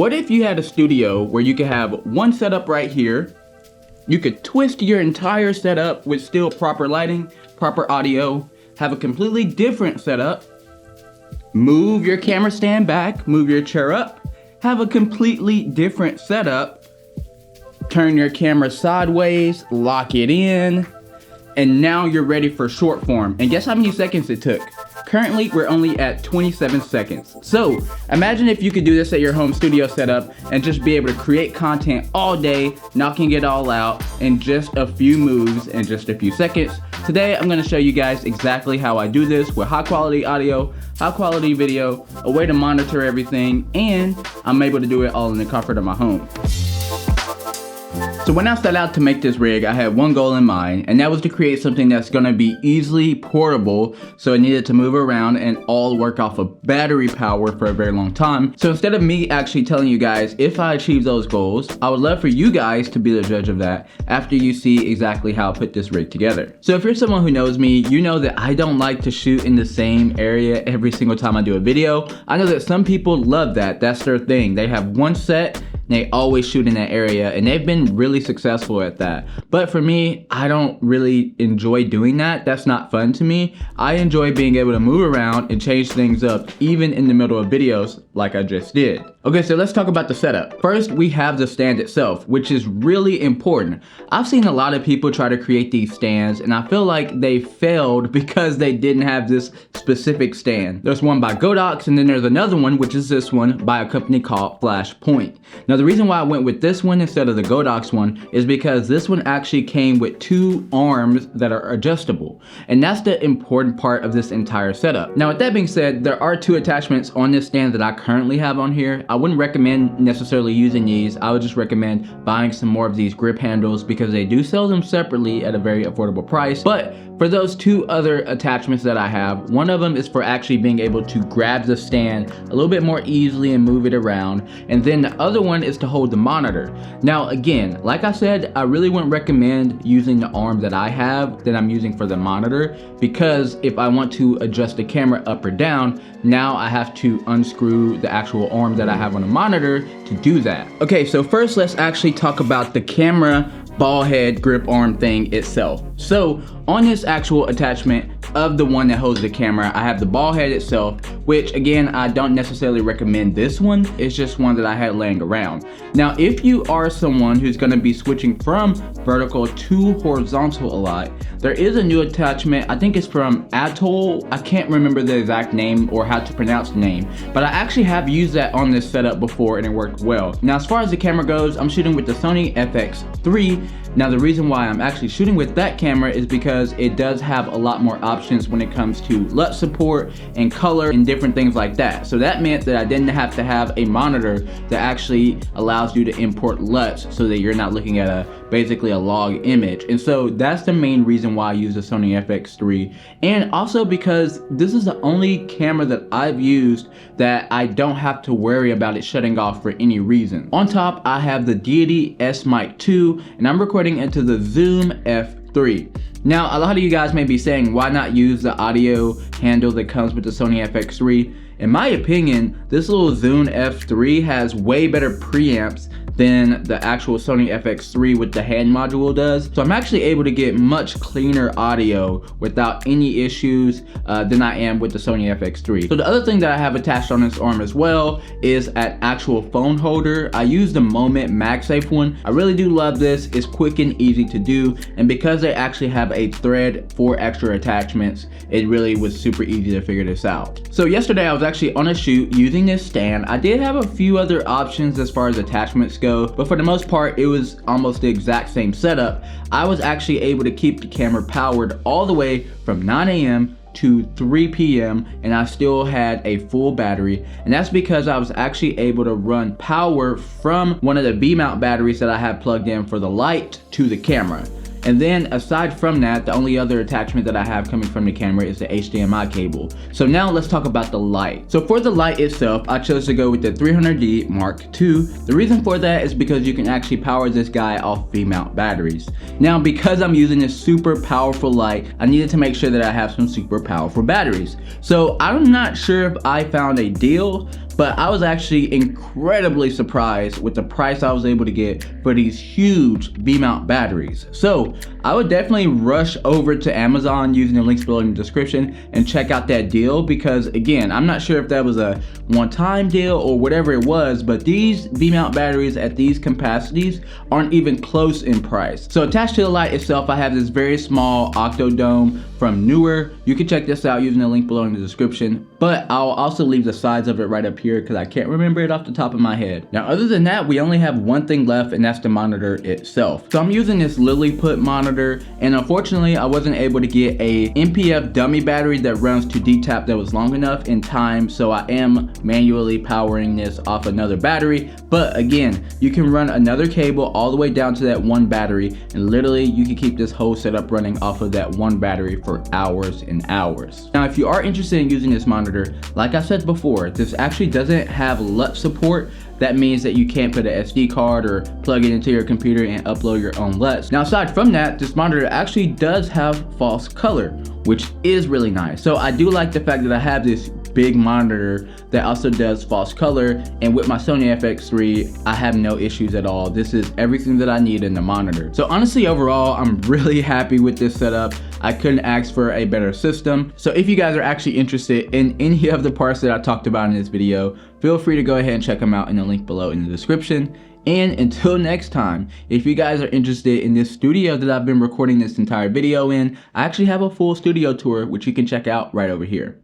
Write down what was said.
What if you had a studio where you could have one setup right here, you could twist your entire setup with still proper lighting, proper audio, have a completely different setup, move your camera stand back, move your chair up, have a completely different setup, turn your camera sideways, lock it in, and now you're ready for short form. And guess how many seconds it took? Currently, we're only at 27 seconds. So imagine if you could do this at your home studio setup and just be able to create content all day, knocking it all out in just a few moves in just a few seconds. Today, I'm gonna show you guys exactly how I do this with high quality audio, high quality video, a way to monitor everything, and I'm able to do it all in the comfort of my home. So when I set out to make this rig, I had one goal in mind, and that was to create something that's gonna be easily portable, so it needed to move around and all work off of battery power for a very long time. So instead of me actually telling you guys if I achieve those goals, I would love for you guys to be the judge of that after you see exactly how I put this rig together. So if you're someone who knows me, you know that I don't like to shoot in the same area every single time I do a video. I know that some people love that, that's their thing. They have one set, they always shoot in that area, and they've been really successful at that. But for me, I don't really enjoy doing that. That's not fun to me. I enjoy being able to move around and change things up even in the middle of videos like I just did. Okay, so let's talk about the setup. First, we have the stand itself, which is really important. I've seen a lot of people try to create these stands, and I feel like they failed because they didn't have this specific stand. There's one by Godox, and then there's another one, which is this one by a company called Flashpoint. Now, the reason why I went with this one instead of the Godox one is because this one actually came with two arms that are adjustable, and that's the important part of this entire setup. Now, with that being said, there are two attachments on this stand that I currently have on here. I wouldn't recommend necessarily using these. I would just recommend buying some more of these grip handles because they do sell them separately at a very affordable price. But for those two other attachments that I have, one of them is for actually being able to grab the stand a little bit more easily and move it around, and then the other one is to hold the monitor. Now again, like I said, I really wouldn't recommend using the arm that I have that I'm using for the monitor, because if I want to adjust the camera up or down, now I have to unscrew the actual arm that I have on the monitor to do that. Okay, so first let's actually talk about the camera ball head grip arm thing itself. So on this actual attachment of the one that holds the camera, I have the ball head itself, which again, I don't necessarily recommend this one. It's just one that I had laying around. Now, if you are someone who's gonna be switching from vertical to horizontal a lot, there is a new attachment. I think it's from Atoll. I can't remember the exact name or how to pronounce the name, but I actually have used that on this setup before and it worked well. Now, as far as the camera goes, I'm shooting with the Sony FX3. Now, the reason why I'm actually shooting with that camera is because it does have a lot more options when it comes to LUT support and color and different things like that. So that meant that I didn't have to have a monitor that actually allows you to import LUTs so that you're not looking at basically a log image. And so that's the main reason why I use the Sony FX3. And also because this is the only camera that I've used that I don't have to worry about it shutting off for any reason. On top, I have the Deity S Mic 2, and I'm recording into the Zoom F3. Now, a lot of you guys may be saying, why not use the audio handle that comes with the Sony FX3? In my opinion, this little Zoom F3 has way better preamps than the actual Sony FX3 with the hand module does. So I'm actually able to get much cleaner audio without any issues than I am with the Sony FX3. So the other thing that I have attached on this arm as well is an actual phone holder. I use the Moment MagSafe one. I really do love this. It's quick and easy to do. And because they actually have a thread for extra attachments, it really was super easy to figure this out. So yesterday I was actually on a shoot using this stand. I did have a few other options as far as attachments go, but for the most part, it was almost the exact same setup. I was actually able to keep the camera powered all the way from 9 a.m. to 3 p.m. and I still had a full battery, and that's because I was actually able to run power from one of the B-mount batteries that I had plugged in for the light to the camera. And then aside from that, the only other attachment that I have coming from the camera is the HDMI cable. So now let's talk about the light. So for the light itself, I chose to go with the 300D Mark II. The reason for that is because you can actually power this guy off V-mount batteries. Now, because I'm using this super powerful light, I needed to make sure that I have some super powerful batteries. So I'm not sure if I found a deal, but I was actually incredibly surprised with the price I was able to get for these huge V-mount batteries. So I would definitely rush over to Amazon using the links below in the description and check out that deal, because again, I'm not sure if that was a one-time deal or whatever it was, but these V-mount batteries at these capacities aren't even close in price. So attached to the light itself, I have this very small Octodome from Newer. You can check this out using the link below in the description, but I'll also leave the size of it right up here because I can't remember it off the top of my head. Now, other than that, we only have one thing left, and that's the monitor itself. So I'm using this Lilliput monitor, and unfortunately I wasn't able to get a NPF dummy battery that runs to D-tap that was long enough in time, so I am manually powering this off another battery. But again, you can run another cable all the way down to that one battery, and literally you can keep this whole setup running off of that one battery for hours and hours. Now, if you are interested in using this monitor, like I said before, this actually doesn't have LUT support. That means that you can't put an SD card or plug it into your computer and upload your own LUTs. Now, aside from that, this monitor actually does have false color, which is really nice. So I do like the fact that I have this big monitor that also does false color, and with my Sony FX3 I have no issues at all. This is everything that I need in the monitor. So honestly, overall, I'm really happy with this setup. I couldn't ask for a better system. So if you guys are actually interested in any of the parts that I talked about in this video, feel free to go ahead and check them out in the link below in the description. And until next time, if you guys are interested in this studio that I've been recording this entire video in, I actually have a full studio tour which you can check out right over here.